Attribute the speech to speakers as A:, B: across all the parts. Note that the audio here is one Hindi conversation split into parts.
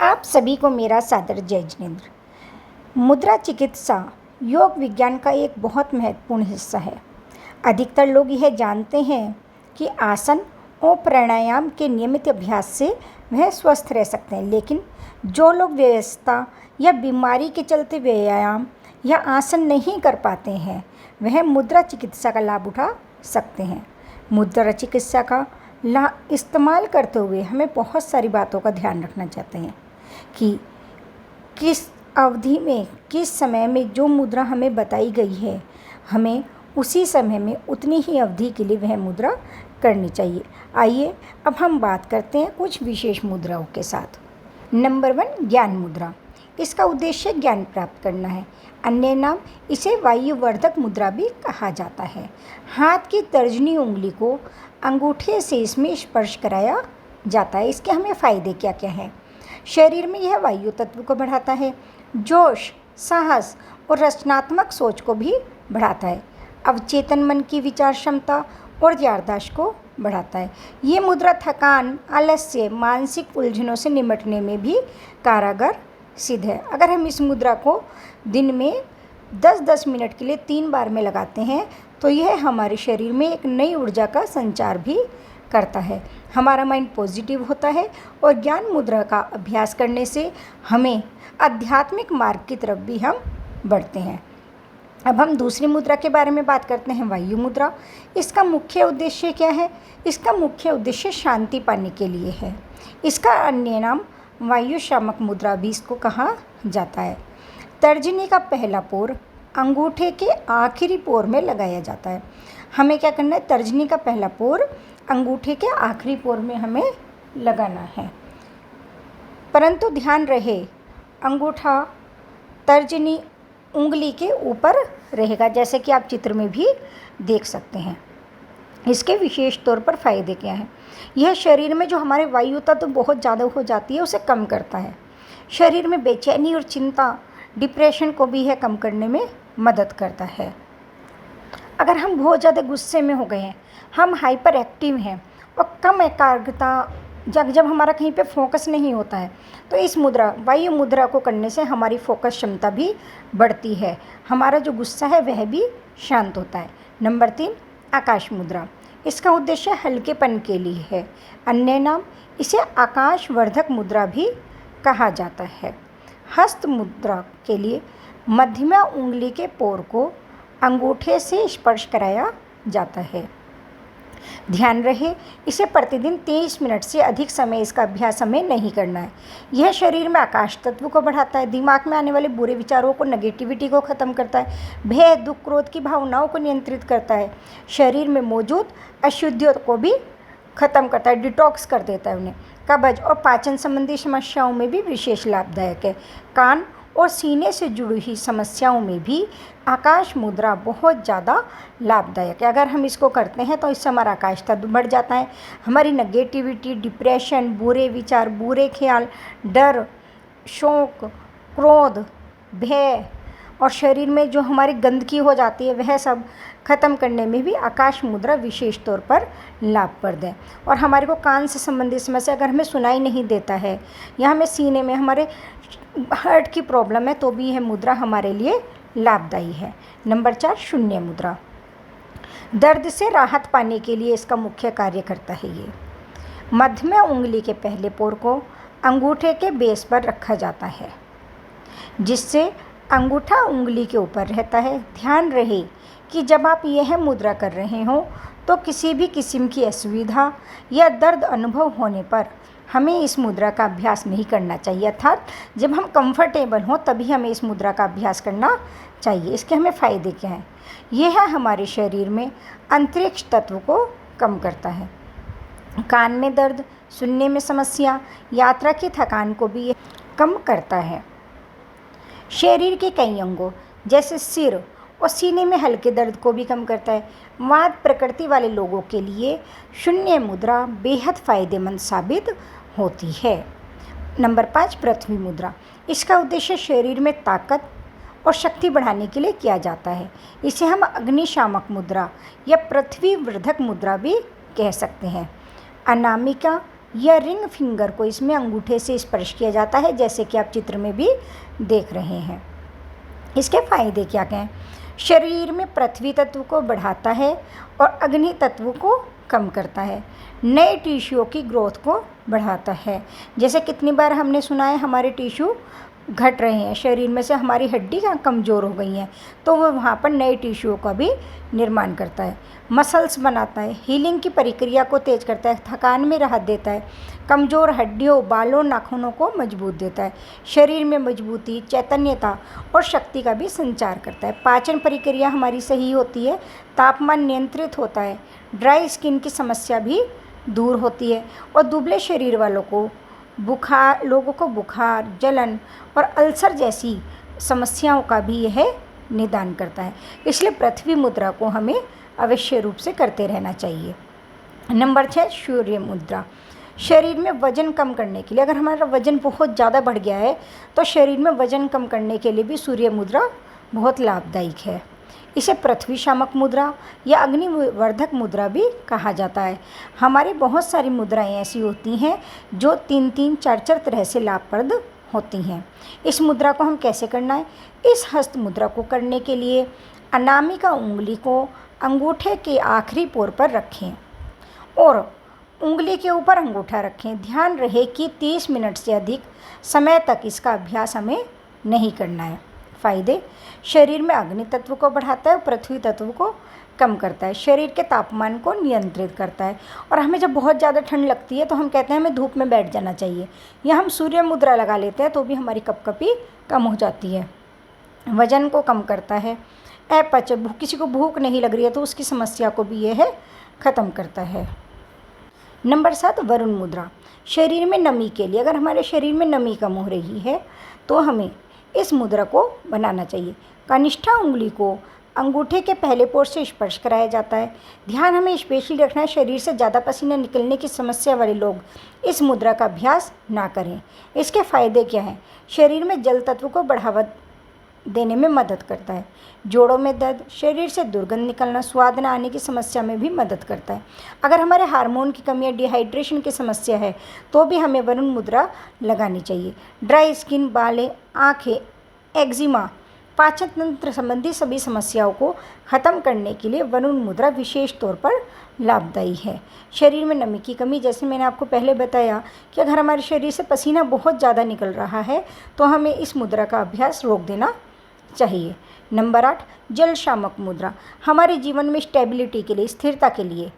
A: आप सभी को मेरा सादर जय जिनेंद्र। मुद्रा चिकित्सा योग विज्ञान का एक बहुत महत्वपूर्ण हिस्सा है। अधिकतर लोग यह जानते हैं कि आसन और प्राणायाम के नियमित अभ्यास से वह स्वस्थ रह सकते हैं, लेकिन जो लोग व्यस्तता या बीमारी के चलते व्यायाम या आसन नहीं कर पाते हैं, वह मुद्रा चिकित्सा का लाभ उठा सकते हैं। मुद्रा चिकित्सा का इस्तेमाल करते हुए हमें बहुत सारी बातों का ध्यान रखना चाहते हैं कि किस अवधि में, किस समय में जो मुद्रा हमें बताई गई है, हमें उसी समय में उतनी ही अवधि के लिए वह मुद्रा करनी चाहिए। आइए अब हम बात करते हैं कुछ विशेष मुद्राओं के साथ। नंबर 1, ज्ञान मुद्रा। इसका उद्देश्य ज्ञान प्राप्त करना है। अन्य नाम इसे वायुवर्धक मुद्रा भी कहा जाता है। हाथ की तर्जनी उंगली को अंगूठे से इसमें स्पर्श कराया जाता है। इसके हमें फ़ायदे क्या क्या हैं? शरीर में यह वायु तत्व को बढ़ाता है, जोश, साहस और रचनात्मक सोच को भी बढ़ाता है। अवचेतन मन की विचार क्षमता और याददाश्त को बढ़ाता है। ये मुद्रा थकान, आलस्य, मानसिक उलझनों से निपटने में भी कारगर सिद्ध है। अगर हम इस मुद्रा को दिन में 10-10 मिनट के लिए 3 बार में लगाते हैं तो यह हमारे शरीर में एक नई ऊर्जा का संचार भी करता है। हमारा माइंड पॉजिटिव होता है और ज्ञान मुद्रा का अभ्यास करने से हमें आध्यात्मिक मार्ग की तरफ भी हम बढ़ते हैं। अब हम दूसरी मुद्रा के बारे में बात करते हैं, वायु मुद्रा। इसका मुख्य उद्देश्य क्या है? इसका मुख्य उद्देश्य शांति पाने के लिए है। इसका अन्य नाम वायु शामक मुद्रा भी इसको कहा जाता है। तर्जनी का पहला पोर अंगूठे के आखिरी पोर में लगाया जाता है। हमें क्या करना है? तर्जनी का पहला पोर अंगूठे के आखिरी पोर में हमें लगाना है। परंतु ध्यान रहे, अंगूठा तर्जनी उंगली के ऊपर रहेगा, जैसे कि आप चित्र में भी देख सकते हैं। इसके विशेष तौर पर फ़ायदे क्या हैं? यह शरीर में जो हमारे वायु तत्व बहुत ज़्यादा हो जाती है उसे कम करता है। शरीर में बेचैनी और चिंता, डिप्रेशन को भी यह कम करने में मदद करता है। अगर हम बहुत ज़्यादा गुस्से में हो गए हैं, हम हाइपर एक्टिव हैं और कम एकाग्रता, जब हमारा कहीं पे फोकस नहीं होता है, तो इस मुद्रा, वायु मुद्रा को करने से हमारी फोकस क्षमता भी बढ़ती है। हमारा जो गुस्सा है वह भी शांत होता है। नंबर 3, आकाश मुद्रा। इसका उद्देश्य हल्केपन के लिए है। अन्य नाम इसे आकाशवर्धक मुद्रा भी कहा जाता है। हस्त मुद्रा के लिए मध्यमा उंगली के पोर को अंगूठे से स्पर्श कराया जाता है। ध्यान रहे, इसे प्रतिदिन 30 मिनट से अधिक समय इसका अभ्यास हमें नहीं करना है। यह शरीर में आकाश तत्व को बढ़ाता है, दिमाग में आने वाले बुरे विचारों को, नेगेटिविटी को ख़त्म करता है, भय, दुख, क्रोध की भावनाओं को नियंत्रित करता है, शरीर में मौजूद अशुद्धियों को भी ख़त्म करता है, डिटॉक्स कर देता है उन्हें। कब्ज और पाचन संबंधी समस्याओं में भी विशेष लाभदायक है। कान और सीने से जुड़ी हुई समस्याओं में भी आकाश मुद्रा बहुत ज़्यादा लाभदायक है। अगर हम इसको करते हैं तो इससे हमारा आकाश तत्व बढ़ जाता है। हमारी नेगेटिविटी, डिप्रेशन, बुरे विचार, बुरे ख्याल, डर, शोक, क्रोध, भय और शरीर में जो हमारी गंदगी हो जाती है वह सब ख़त्म करने में भी आकाश मुद्रा विशेष तौर पर लाभप्रद है। और हमारे को कान से संबंधित समस्या, अगर हमें सुनाई नहीं देता है या हमें सीने में हमारे हार्ट की प्रॉब्लम है, तो भी यह मुद्रा हमारे लिए लाभदायी है। नंबर 4, शून्य मुद्रा। दर्द से राहत पाने के लिए इसका मुख्य कार्य करता है। ये मध्यमा उंगली के पहले पोर को अंगूठे के बेस पर रखा जाता है, जिससे अंगूठा उंगली के ऊपर रहता है। ध्यान रहे कि जब आप यह मुद्रा कर रहे हो तो किसी भी किस्म की असुविधा या दर्द अनुभव होने पर हमें इस मुद्रा का अभ्यास नहीं करना चाहिए, अर्थात जब हम कंफर्टेबल हों तभी हमें इस मुद्रा का अभ्यास करना चाहिए। इसके हमें फ़ायदे क्या हैं? यह हमारे शरीर में अंतरिक्ष तत्व को कम करता है। कान में दर्द, सुनने में समस्या, यात्रा की थकान को भी कम करता है। शरीर के कई अंगों जैसे सिर और सीने में हल्के दर्द को भी कम करता है। वात प्रकृति वाले लोगों के लिए शून्य मुद्रा बेहद फ़ायदेमंद साबित होती है। नंबर 5, पृथ्वी मुद्रा। इसका उद्देश्य शरीर में ताकत और शक्ति बढ़ाने के लिए किया जाता है। इसे हम अग्निशामक मुद्रा या पृथ्वी वर्धक मुद्रा भी कह सकते हैं। अनामिका या रिंग फिंगर को इसमें अंगूठे से स्पर्श किया जाता है, जैसे कि आप चित्र में भी देख रहे हैं। इसके फायदे क्या क्या हैं? शरीर में पृथ्वी तत्व को बढ़ाता है और अग्नि तत्व को कम करता है। नए टिश्यूओं की ग्रोथ को बढ़ाता है। जैसे कितनी बार हमने सुना है हमारे टिश्यू घट रहे हैं, शरीर में से हमारी हड्डी कमज़ोर हो गई हैं, तो वो वहाँ पर नए टिश्यूओं का भी निर्माण करता है। मसल्स बनाता है, हीलिंग की प्रक्रिया को तेज करता है, थकान में राहत देता है, कमज़ोर हड्डियों, बालों, नाखूनों को मजबूत देता है, शरीर में मजबूती, चैतन्यता और शक्ति का भी संचार करता है। पाचन प्रक्रिया हमारी सही होती है, तापमान नियंत्रित होता है, ड्राई स्किन की समस्या भी दूर होती है और दुबले शरीर वालों को बुखार, जलन और अल्सर जैसी समस्याओं का भी यह निदान करता है। इसलिए पृथ्वी मुद्रा को हमें अवश्य रूप से करते रहना चाहिए। नंबर 6, सूर्य मुद्रा। शरीर में वजन कम करने के लिए, अगर हमारा वजन बहुत ज़्यादा बढ़ गया है तो शरीर में वजन कम करने के लिए भी सूर्य मुद्रा बहुत लाभदायक है। इसे पृथ्वी शामक मुद्रा या अग्निवर्धक मुद्रा भी कहा जाता है। हमारी बहुत सारी मुद्राएं ऐसी होती हैं जो 3-3, 4-4 तरह से लाभप्रद होती हैं। इस मुद्रा को हम कैसे करना है? इस हस्त मुद्रा को करने के लिए अनामिका उंगली को अंगूठे के आखिरी पोर पर रखें और उंगली के ऊपर अंगूठा रखें। ध्यान रहे कि 30 मिनट से अधिक समय तक इसका अभ्यास हमें नहीं करना है। फायदे: शरीर में अग्नि तत्व को बढ़ाता है, पृथ्वी तत्व को कम करता है, शरीर के तापमान को नियंत्रित करता है। और हमें जब बहुत ज़्यादा ठंड लगती है तो हम कहते हैं हमें धूप में बैठ जाना चाहिए, या हम सूर्य मुद्रा लगा लेते हैं तो भी हमारी कपकपी कम हो जाती है। वजन को कम करता है। अपच, किसी को भूख नहीं लग रही है तो उसकी समस्या को भी यह ख़त्म करता है। नंबर 7, वरुण मुद्रा। शरीर में नमी के लिए, अगर हमारे शरीर में नमी कम हो रही है तो हमें इस मुद्रा को बनाना चाहिए। कनिष्ठा उंगली को अंगूठे के पहले पोर से स्पर्श कराया जाता है। ध्यान हमें स्पेशली रखना है, शरीर से ज़्यादा पसीना निकलने की समस्या वाले लोग इस मुद्रा का अभ्यास ना करें। इसके फायदे क्या हैं? शरीर में जल तत्व को बढ़ावा देने में मदद करता है। जोड़ों में दर्द, शरीर से दुर्गंध निकलना, स्वाद न आने की समस्या में भी मदद करता है। अगर हमारे हार्मोन की कमी या डिहाइड्रेशन की समस्या है तो भी हमें वरुण मुद्रा लगानी चाहिए। ड्राई स्किन, बालें, आँखें, एक्जिमा, पाचन तंत्र संबंधी सभी समस्याओं को ख़त्म करने के लिए वरुण मुद्रा विशेष तौर पर लाभदायी है। शरीर में नमी की कमी, जैसे मैंने आपको पहले बताया कि अगर हमारे शरीर से पसीना बहुत ज़्यादा निकल रहा है तो हमें इस मुद्रा का अभ्यास रोक देना चाहिए। नंबर 8, जल शामक मुद्रा। हमारे जीवन में स्टेबिलिटी के लिए, स्थिरता के लिए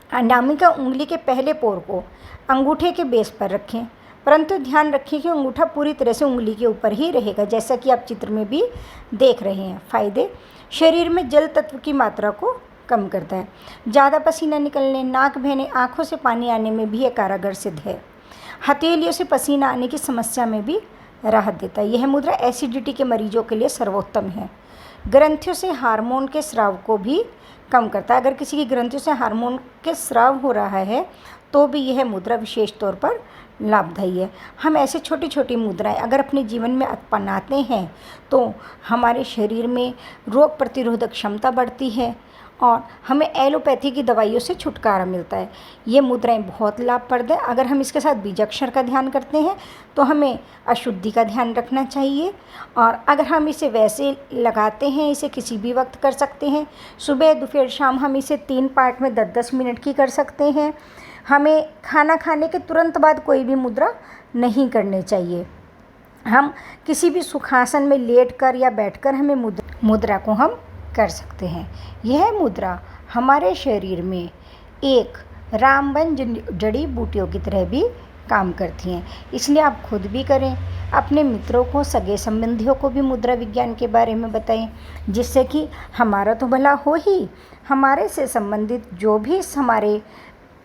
A: अनामिका उंगली के पहले पोर को अंगूठे के बेस पर रखें, परंतु ध्यान रखें कि अंगूठा पूरी तरह से उंगली के ऊपर ही रहेगा, जैसा कि आप चित्र में भी देख रहे हैं। फायदे: शरीर में जल तत्व की मात्रा को कम करता है। ज़्यादा पसीना निकलने, नाक बहने, आँखों से पानी आने में भी यह कारगर सिद्ध है। हथेलियों से पसीना आने की समस्या में भी राहत देता है। यह मुद्रा एसिडिटी के मरीजों के लिए सर्वोत्तम है। ग्रंथियों से हार्मोन के स्राव को भी कम करता है। अगर किसी की ग्रंथियों से हार्मोन के स्राव हो रहा है तो भी यह मुद्रा विशेष तौर पर लाभदायी है। हम ऐसे छोटी छोटी मुद्राएं अगर अपने जीवन में अपनाते हैं तो हमारे शरीर में रोग प्रतिरोधक क्षमता बढ़ती है और हमें एलोपैथी की दवाइयों से छुटकारा मिलता है। ये मुद्राएं बहुत लाभप्रद है। अगर हम इसके साथ बीजाक्षर का ध्यान करते हैं तो हमें अशुद्धि का ध्यान रखना चाहिए, और अगर हम इसे वैसे लगाते हैं, इसे किसी भी वक्त कर सकते हैं। सुबह, दोपहर, शाम हम इसे 3 पार्ट में 10-10 मिनट की कर सकते हैं। हमें खाना खाने के तुरंत बाद कोई भी मुद्रा नहीं करनी चाहिए। हम किसी भी सुखासन में लेटकर या बैठकर हमें मुद्रा को हम कर सकते हैं। यह मुद्रा हमारे शरीर में एक रामबाण जड़ी बूटियों की तरह भी काम करती हैं, इसलिए आप खुद भी करें, अपने मित्रों को, सगे संबंधियों को भी मुद्रा विज्ञान के बारे में बताएं, जिससे कि हमारा तो भला हो ही, हमारे से संबंधित जो भी हमारे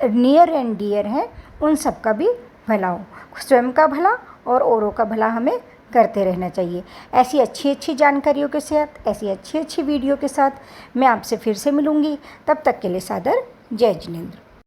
A: नियर एंड डियर हैं उन सब का भी भला हो। स्वयं का भला और औरों का भला हमें करते रहना चाहिए। ऐसी अच्छी अच्छी जानकारियों के साथ, ऐसी अच्छी अच्छी वीडियो के साथ मैं आपसे फिर से मिलूँगी। तब तक के लिए सादर जय जिनेंद्र।